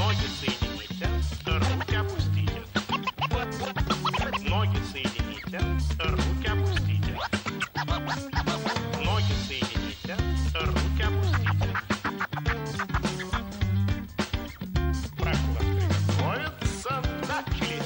Ноги соедините, руки опустите. Ноги соедините, руки опустите. Ноги соедините, руки опустите. Прокурор приготовится, начали.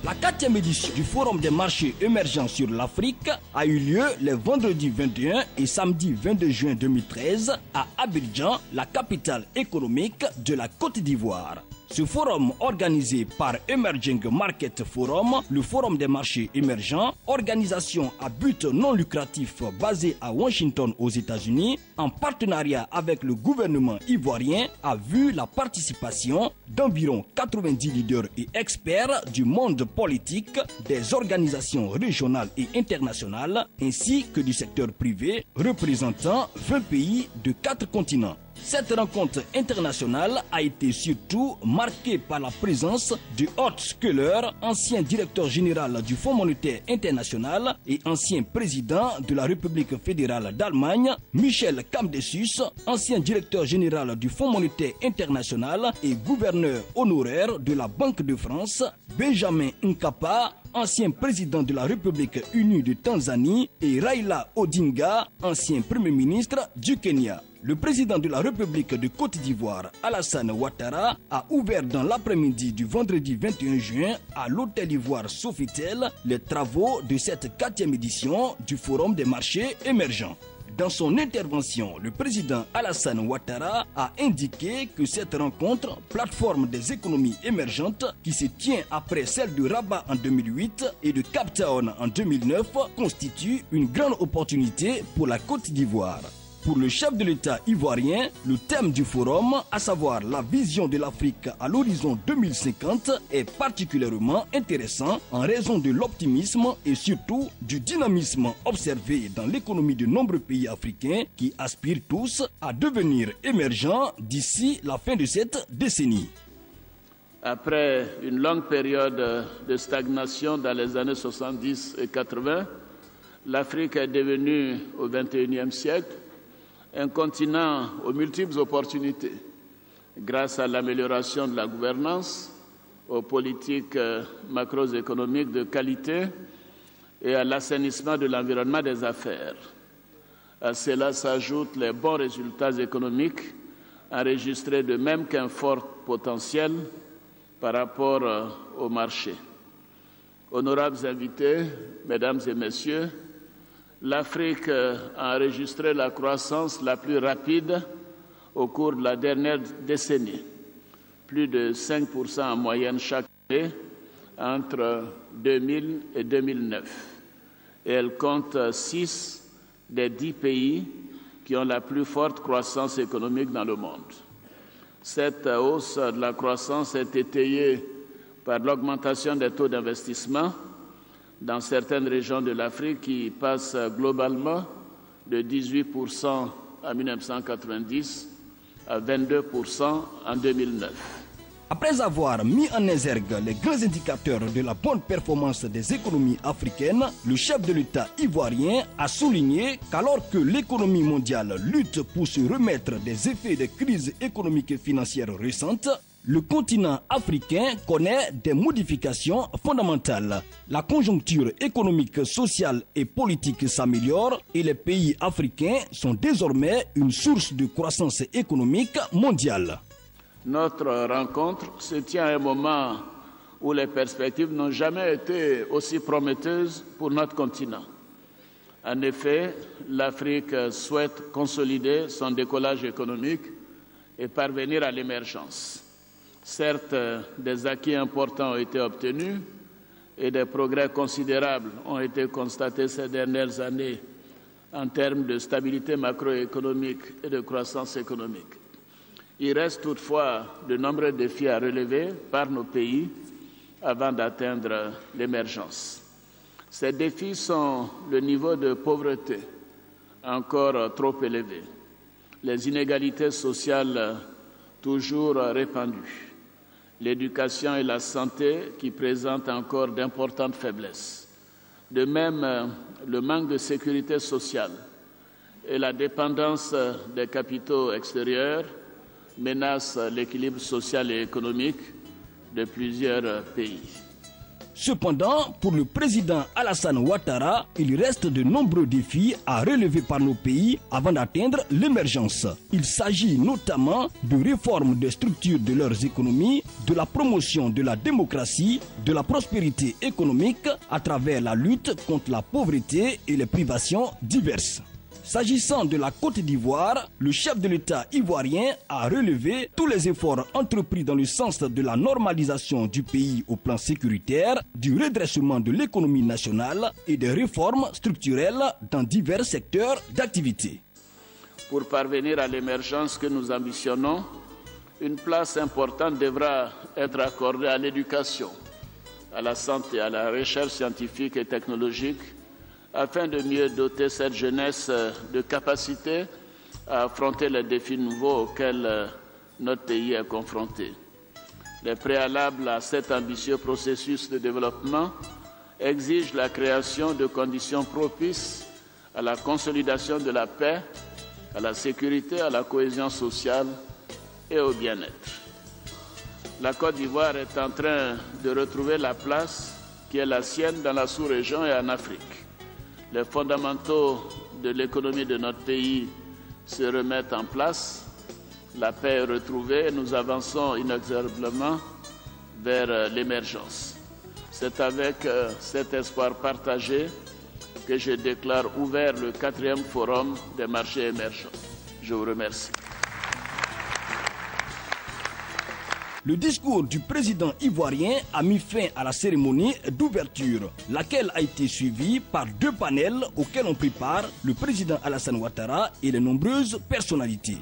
La 4e édition du Forum des marchés émergents sur l'Afrique a eu lieu les vendredis 21 et samedi 22 juin 2013 à Abidjan, la capitale économique de la Côte d'Ivoire. Ce forum organisé par Emerging Market Forum, le Forum des marchés émergents, organisation à but non lucratif basée à Washington aux États-Unis, en partenariat avec le gouvernement ivoirien, a vu la participation d'environ 90 leaders et experts du monde politique, des organisations régionales et internationales, ainsi que du secteur privé, représentant 20 pays de 4 continents. Cette rencontre internationale a été surtout marquée par la présence de Horst Köhler, ancien directeur général du Fonds monétaire international et ancien président de la République fédérale d'Allemagne, Michel Camdessus, ancien directeur général du Fonds monétaire international et gouverneur honoraire de la Banque de France, Benjamin Mkapa, ancien président de la République unie de Tanzanie, et Raila Odinga, ancien premier ministre du Kenya. Le président de la République de Côte d'Ivoire, Alassane Ouattara, a ouvert dans l'après-midi du vendredi 21 juin à l'Hôtel Ivoire Sofitel les travaux de cette 4e édition du Forum des marchés émergents. Dans son intervention, le président Alassane Ouattara a indiqué que cette rencontre, plateforme des économies émergentes, qui se tient après celle de Rabat en 2008 et de Cape Town en 2009, constitue une grande opportunité pour la Côte d'Ivoire. Pour le chef de l'État ivoirien, le thème du forum, à savoir la vision de l'Afrique à l'horizon 2050, est particulièrement intéressant en raison de l'optimisme et surtout du dynamisme observé dans l'économie de nombreux pays africains qui aspirent tous à devenir émergents d'ici la fin de cette décennie. Après une longue période de stagnation dans les années 70 et 80, l'Afrique est devenue au XXIe siècle un continent aux multiples opportunités, grâce à l'amélioration de la gouvernance, aux politiques macroéconomiques de qualité et à l'assainissement de l'environnement des affaires. À cela s'ajoutent les bons résultats économiques enregistrés, de même qu'un fort potentiel par rapport au marché. Honorables invités, Mesdames et Messieurs, l'Afrique a enregistré la croissance la plus rapide au cours de la dernière décennie, plus de 5% en moyenne chaque année entre 2000 et 2009. Et elle compte 6 des 10 pays qui ont la plus forte croissance économique dans le monde. Cette hausse de la croissance est étayée par l'augmentation des taux d'investissement dans certaines régions de l'Afrique qui passent globalement de 18% en 1990 à 22% en 2009. Après avoir mis en exergue les grands indicateurs de la bonne performance des économies africaines, le chef de l'État ivoirien a souligné qu'alors que l'économie mondiale lutte pour se remettre des effets des crises économiques et financières récentes, le continent africain connaît des modifications fondamentales. La conjoncture économique, sociale et politique s'améliore et les pays africains sont désormais une source de croissance économique mondiale. Notre rencontre se tient à un moment où les perspectives n'ont jamais été aussi prometteuses pour notre continent. En effet, l'Afrique souhaite consolider son décollage économique et parvenir à l'émergence. Certes, des acquis importants ont été obtenus et des progrès considérables ont été constatés ces dernières années en termes de stabilité macroéconomique et de croissance économique. Il reste toutefois de nombreux défis à relever par nos pays avant d'atteindre l'émergence. Ces défis sont le niveau de pauvreté, encore trop élevé, les inégalités sociales toujours répandues l'éducation et la santé qui présentent encore d'importantes faiblesses. De même, le manque de sécurité sociale et la dépendance des capitaux extérieurs menacent l'équilibre social et économique de plusieurs pays. Cependant, pour le président Alassane Ouattara, il reste de nombreux défis à relever par nos pays avant d'atteindre l'émergence. Il s'agit notamment de réformes des structures de leurs économies, de la promotion de la démocratie, de la prospérité économique à travers la lutte contre la pauvreté et les privations diverses. S'agissant de la Côte d'Ivoire, le chef de l'État ivoirien a relevé tous les efforts entrepris dans le sens de la normalisation du pays au plan sécuritaire, du redressement de l'économie nationale et des réformes structurelles dans divers secteurs d'activité. Pour parvenir à l'émergence que nous ambitionnons, une place importante devra être accordée à l'éducation, à la santé, à la recherche scientifique et technologique, afin de mieux doter cette jeunesse de capacités à affronter les défis nouveaux auxquels notre pays est confronté. Les préalables à cet ambitieux processus de développement exigent la création de conditions propices à la consolidation de la paix, à la sécurité, à la cohésion sociale et au bien-être. La Côte d'Ivoire est en train de retrouver la place qui est la sienne dans la sous-région et en Afrique. Les fondamentaux de l'économie de notre pays se remettent en place, la paix est retrouvée et nous avançons inexorablement vers l'émergence. C'est avec cet espoir partagé que je déclare ouvert le 4e forum des marchés émergents. Je vous remercie. Le discours du président ivoirien a mis fin à la cérémonie d'ouverture, laquelle a été suivie par 2 panels auxquels ont pris part le président Alassane Ouattara et les nombreuses personnalités.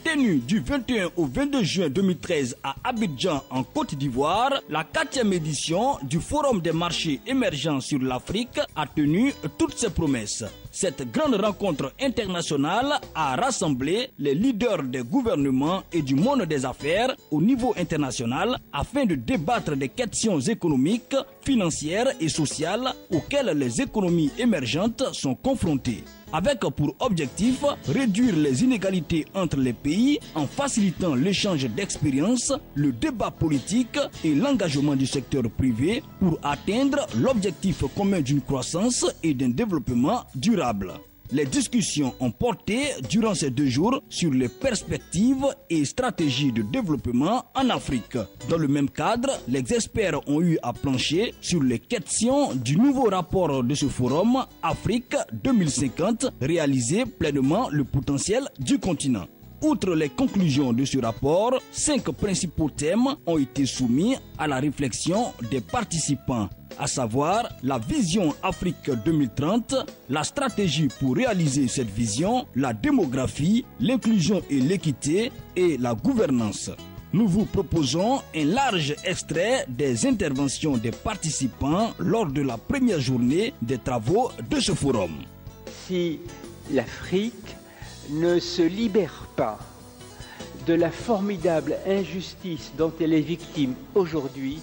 Tenue du 21 au 22 juin 2013 à Abidjan en Côte d'Ivoire, la 4e édition du Forum des marchés émergents sur l'Afrique a tenu toutes ses promesses. Cette grande rencontre internationale a rassemblé les leaders des gouvernements et du monde des affaires au niveau international afin de débattre des questions économiques, financières et sociales auxquelles les économies émergentes sont confrontées, avec pour objectif réduire les inégalités entre les pays en facilitant l'échange d'expériences, le débat politique et l'engagement du secteur privé pour atteindre l'objectif commun d'une croissance et d'un développement durable. Les discussions ont porté durant ces 2 jours sur les perspectives et stratégies de développement en Afrique. Dans le même cadre, les experts ont eu à plancher sur les questions du nouveau rapport de ce forum Afrique 2050, réaliser pleinement le potentiel du continent. Outre les conclusions de ce rapport, 5 principaux thèmes ont été soumis à la réflexion des participants, à savoir la vision Afrique 2030, la stratégie pour réaliser cette vision, la démographie, l'inclusion et l'équité et la gouvernance. Nous vous proposons un large extrait des interventions des participants lors de la première journée des travaux de ce forum. Si l'Afrique ne se libère pas de la formidable injustice dont elle est victime aujourd'hui,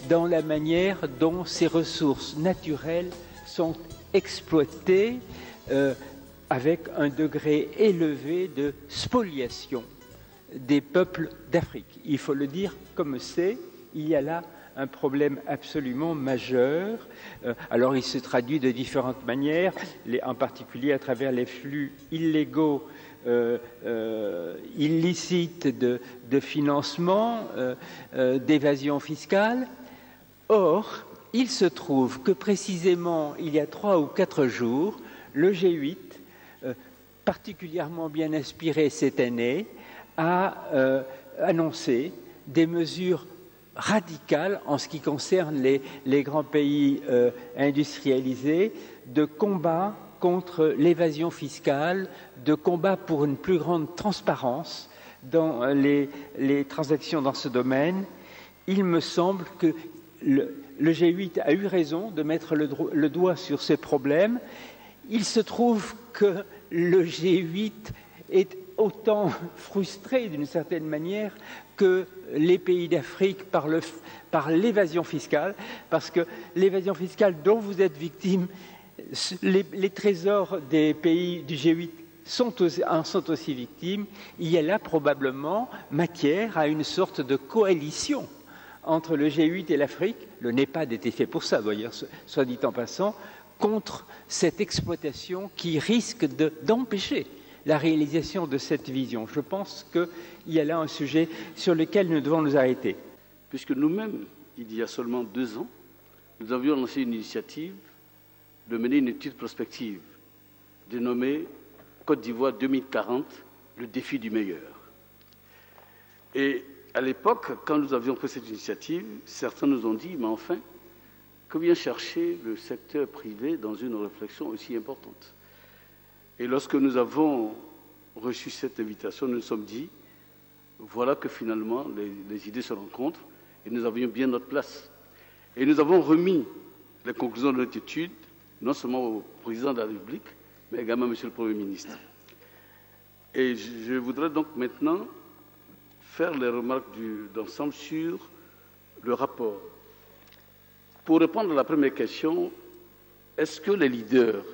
dans la manière dont ses ressources naturelles sont exploitées avec un degré élevé de spoliation des peuples d'Afrique. Il faut le dire comme c'est, il y a là un problème absolument majeur. Alors il se traduit de différentes manières, en particulier à travers les flux illégaux, illicites de financement, d'évasion fiscale. Or, il se trouve que précisément, il y a 3 ou 4 jours, le G8, particulièrement bien inspiré cette année, a annoncé des mesures radicales en ce qui concerne les grands pays industrialisés, de combat contre l'évasion fiscale, de combat pour une plus grande transparence dans les transactions dans ce domaine. Il me semble que le G8 a eu raison de mettre le doigt sur ces problèmes. Il se trouve que le G8 est autant frustré d'une certaine manière que les pays d'Afrique par l'évasion fiscale, parce que l'évasion fiscale dont vous êtes victime, les trésors des pays du G8 en sont aussi victimes. Il y a là probablement matière à une sorte de coalition entre le G8 et l'Afrique. Le NEPAD était fait pour ça, d'ailleurs, soit dit en passant, contre cette exploitation qui risque d'empêcher la réalisation de cette vision. Je pense qu'il y a là un sujet sur lequel nous devons nous arrêter. Puisque nous-mêmes, il y a seulement 2 ans, nous avions lancé une initiative de mener une étude prospective dénommée Côte d'Ivoire 2040, le défi du meilleur. Et à l'époque, quand nous avions pris cette initiative, certains nous ont dit, mais enfin, que vient chercher le secteur privé dans une réflexion aussi importante? Et lorsque nous avons reçu cette invitation, nous nous sommes dit, voilà que finalement les idées se rencontrent et nous avions bien notre place. Et nous avons remis les conclusions de notre étude, non seulement au président de la République, mais également à Monsieur le Premier ministre. Et je voudrais donc maintenant faire les remarques d'ensemble sur le rapport. Pour répondre à la première question, est-ce que les leaders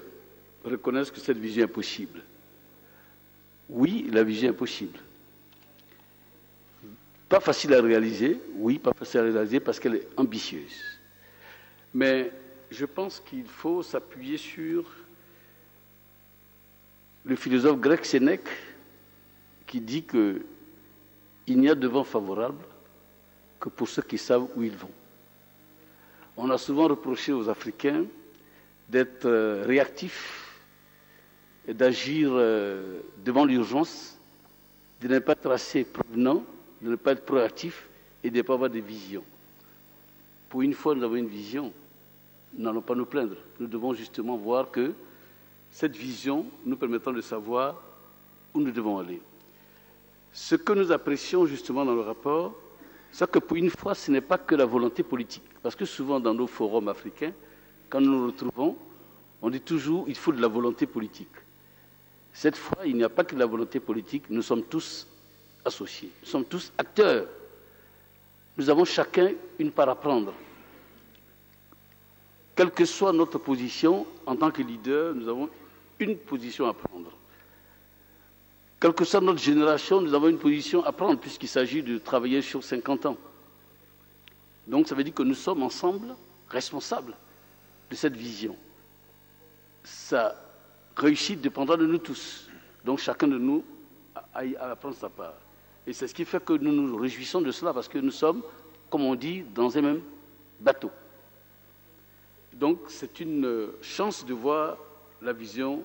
reconnaissent que cette vision est possible? Oui, la vision est possible. Pas facile à réaliser, oui, pas facile à réaliser parce qu'elle est ambitieuse. Mais je pense qu'il faut s'appuyer sur le philosophe grec Sénèque qui dit qu'il n'y a de vent favorable que pour ceux qui savent où ils vont. On a souvent reproché aux Africains d'être réactifs et d'agir devant l'urgence, de ne pas être assez prévenant, de ne pas être proactif et de ne pas avoir de vision. Pour une fois, nous avons une vision. Nous n'allons pas nous plaindre. Nous devons justement voir que cette vision nous permettra de savoir où nous devons aller. Ce que nous apprécions justement dans le rapport, c'est que pour une fois, ce n'est pas que la volonté politique. Parce que souvent dans nos forums africains, quand nous nous retrouvons, on dit toujours qu'il faut de la volonté politique. Cette fois, il n'y a pas que de la volonté politique, nous sommes tous associés, nous sommes tous acteurs. Nous avons chacun une part à prendre. Quelle que soit notre position, en tant que leader, nous avons une position à prendre. Quelle que soit notre génération, nous avons une position à prendre, puisqu'il s'agit de travailler sur 50 ans. Donc ça veut dire que nous sommes ensemble responsables de cette vision. Sa réussite dépendra de nous tous. Donc chacun de nous a à prendre sa part. Et c'est ce qui fait que nous nous réjouissons de cela, parce que nous sommes, comme on dit, dans un même bateau. Donc c'est une chance de voir la vision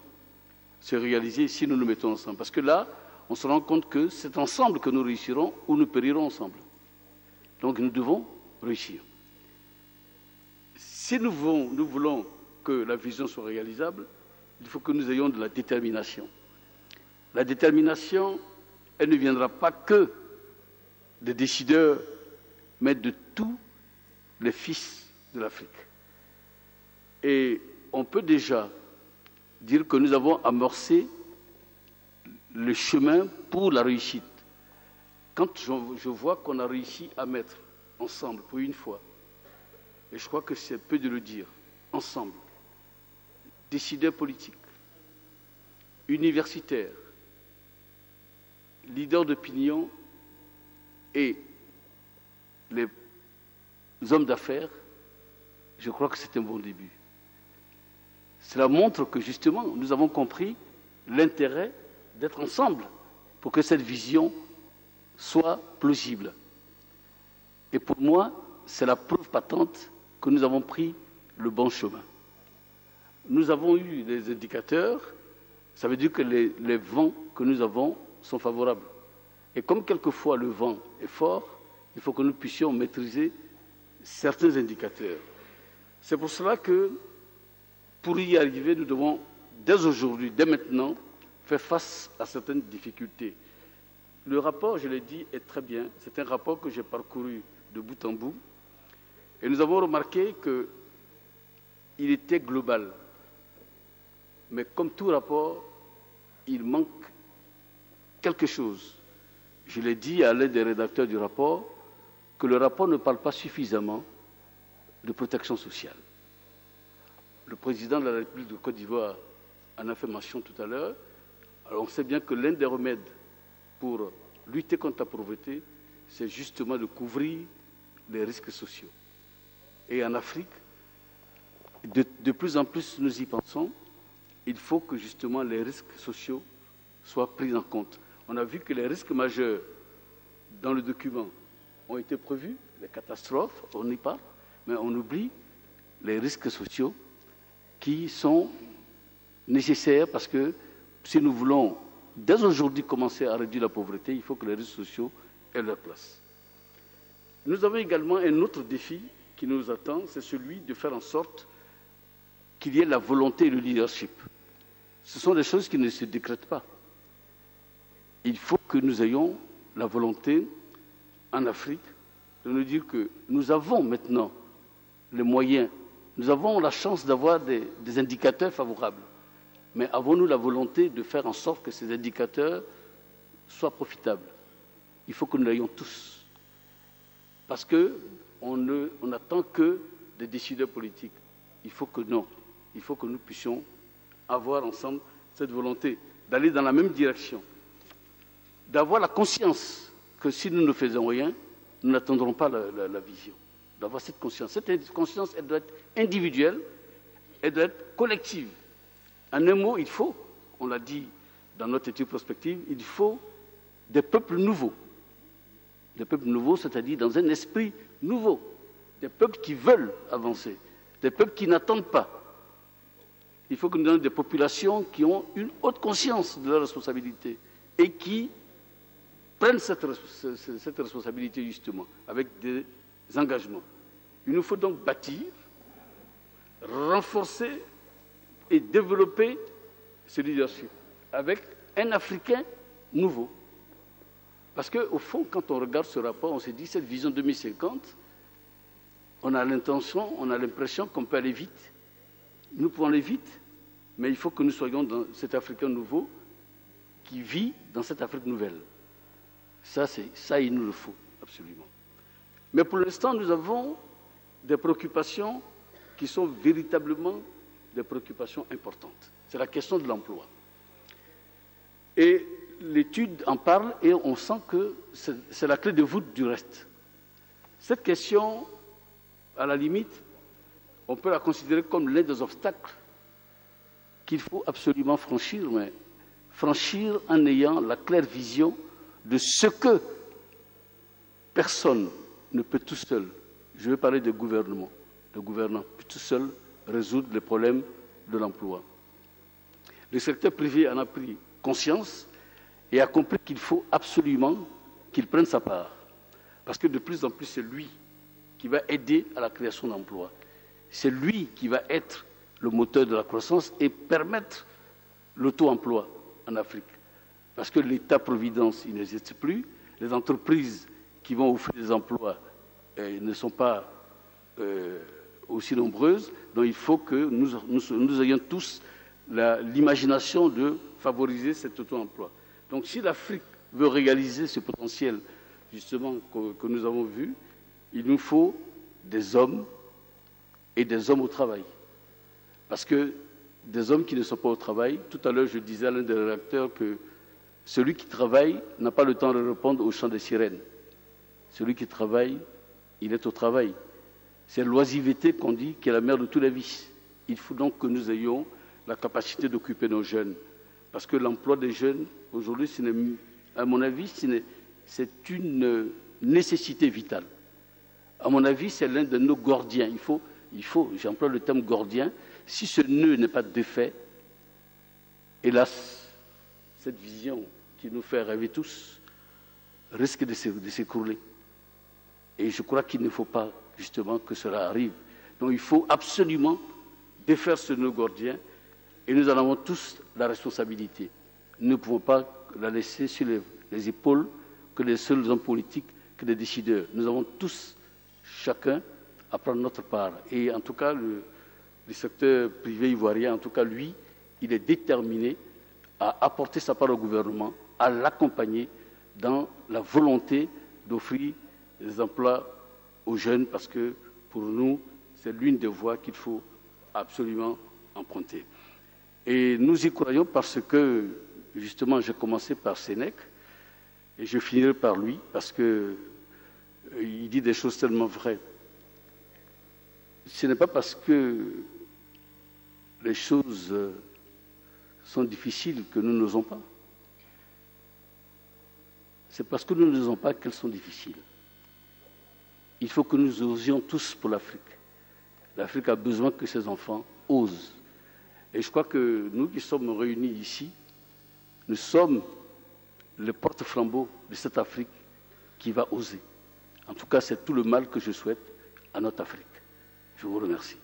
se réaliser si nous nous mettons ensemble. Parce que là, on se rend compte que c'est ensemble que nous réussirons ou nous périrons ensemble. Donc nous devons réussir. Si nous voulons que la vision soit réalisable, il faut que nous ayons de la détermination. La détermination, elle ne viendra pas que des décideurs, mais de tous les fils de l'Afrique. Et on peut déjà dire que nous avons amorcé le chemin pour la réussite. Quand je vois qu'on a réussi à mettre ensemble, pour une fois, et je crois que c'est peu de le dire, ensemble, décideurs politiques, universitaires, leaders d'opinion et les hommes d'affaires, je crois que c'est un bon début. Cela montre que justement, nous avons compris l'intérêt d'être ensemble pour que cette vision soit plausible. Et pour moi, c'est la preuve patente que nous avons pris le bon chemin. nous avons eu des indicateurs, ça veut dire que les vents que nous avons sont favorables. Et comme quelquefois le vent est fort, il faut que nous puissions maîtriser certains indicateurs. C'est pour cela que, pour y arriver, nous devons, dès aujourd'hui, dès maintenant, faire face à certaines difficultés. Le rapport, je l'ai dit, est très bien. C'est un rapport que j'ai parcouru de bout en bout. Et nous avons remarqué qu'il était global. Mais comme tout rapport, il manque quelque chose. Je l'ai dit à l'aide des rédacteurs du rapport, que le rapport ne parle pas suffisamment de protection sociale. Le président de la République de Côte d'Ivoire en a fait mention tout à l'heure. Alors on sait bien que l'un des remèdes pour lutter contre la pauvreté, c'est justement de couvrir les risques sociaux. Et en Afrique, de plus en plus nous y pensons, il faut que justement les risques sociaux soient pris en compte. On a vu que les risques majeurs dans le document ont été prévus, les catastrophes, on y parle, mais on oublie les risques sociaux qui sont nécessaires parce que si nous voulons dès aujourd'hui commencer à réduire la pauvreté, il faut que les risques sociaux aient leur place. Nous avons également un autre défi qui nous attend, c'est celui de faire en sorte qu'il y ait la volonté et le leadership. Ce sont des choses qui ne se décrètent pas. Il faut que nous ayons la volonté en Afrique de nous dire que nous avons maintenant les moyens, nous avons la chance d'avoir des indicateurs favorables. Mais avons-nous la volonté de faire en sorte que ces indicateurs soient profitables? Il faut que nous l'ayons tous. Parce qu'on n'attend que des décideurs politiques. Il faut que non. Il faut que nous puissions avoir ensemble cette volonté d'aller dans la même direction. D'avoir la conscience que si nous ne faisons rien, nous n'atteindrons pas la vision. D'avoir cette conscience. Cette conscience, elle doit être individuelle, elle doit être collective. En un mot, il faut, on l'a dit dans notre étude prospective, il faut des peuples nouveaux. Des peuples nouveaux, c'est-à-dire dans un esprit nouveau. Des peuples qui veulent avancer. Des peuples qui n'attendent pas. Il faut que nous ayons des populations qui ont une haute conscience de leur responsabilité et qui prennent cette responsabilité justement, avec des engagements. Il nous faut donc bâtir, renforcer et développer ce leadership avec un Africain nouveau. Parce qu'au fond, quand on regarde ce rapport, on s'est dit, cette vision 2050, on a l'impression qu'on peut aller vite. Nous pouvons aller vite, mais il faut que nous soyons dans cet Africain nouveau qui vit dans cette Afrique nouvelle. Ça, il nous le faut, absolument. Mais pour l'instant, nous avons des préoccupations qui sont véritablement des préoccupations importantes. C'est la question de l'emploi. Et l'étude en parle et on sent que c'est la clé de voûte du reste. Cette question, à la limite, on peut la considérer comme l'un des obstacles qu'il faut absolument franchir, mais franchir en ayant la claire vision de ce que personne ne peut tout seul, je vais parler de gouvernement, le gouvernement peut tout seul résoudre les problèmes de l'emploi. Le secteur privé en a pris conscience et a compris qu'il faut absolument qu'il prenne sa part. Parce que de plus en plus, c'est lui qui va aider à la création d'emplois. C'est lui qui va être le moteur de la croissance et permettre l'auto-emploi en Afrique. Parce que l'État-providence, il n'existe plus. Les entreprises qui vont offrir des emplois ne sont pas aussi nombreuses. Donc il faut que nous ayons tous l'imagination de favoriser cet auto-emploi. Donc si l'Afrique veut réaliser ce potentiel, justement, que nous avons vu, il nous faut des hommes et des hommes au travail. Parce que des hommes qui ne sont pas au travail, tout à l'heure je disais à l'un des rédacteurs que celui qui travaille n'a pas le temps de répondre au chant des sirènes. Celui qui travaille, il est au travail. C'est l'oisiveté qu'on dit qui est la mère de tous les vices. Il faut donc que nous ayons la capacité d'occuper nos jeunes. Parce que l'emploi des jeunes, aujourd'hui, à mon avis, c'est une nécessité vitale. À mon avis, c'est l'un de nos gordiens. Il faut, j'emploie le terme gordien, Si ce nœud n'est pas défait, hélas, cette vision qui nous fait rêver tous risque de s'écrouler. Et je crois qu'il ne faut pas justement que cela arrive. Donc il faut absolument défaire ce nœud gordien et nous en avons tous la responsabilité. Nous ne pouvons pas la laisser sur les épaules que les seuls hommes politiques, que les décideurs. Nous avons tous, chacun, à prendre notre part. Et en tout cas, le secteur privé ivoirien, en tout cas lui, il est déterminé à apporter sa part au gouvernement, à l'accompagner dans la volonté d'offrir des emplois aux jeunes, parce que pour nous, c'est l'une des voies qu'il faut absolument emprunter. Et nous y croyons parce que, justement, j'ai commencé par Sénèque, et je finirai par lui, parce qu'il dit des choses tellement vraies. Ce n'est pas parce que les choses sont difficiles que nous n'osons pas. C'est parce que nous n'osons pas qu'elles sont difficiles. Il faut que nous osions tous pour l'Afrique. L'Afrique a besoin que ses enfants osent. Et je crois que nous qui sommes réunis ici, nous sommes le porte-flambeau de cette Afrique qui va oser. En tout cas, c'est tout le mal que je souhaite à notre Afrique. Je vous remercie.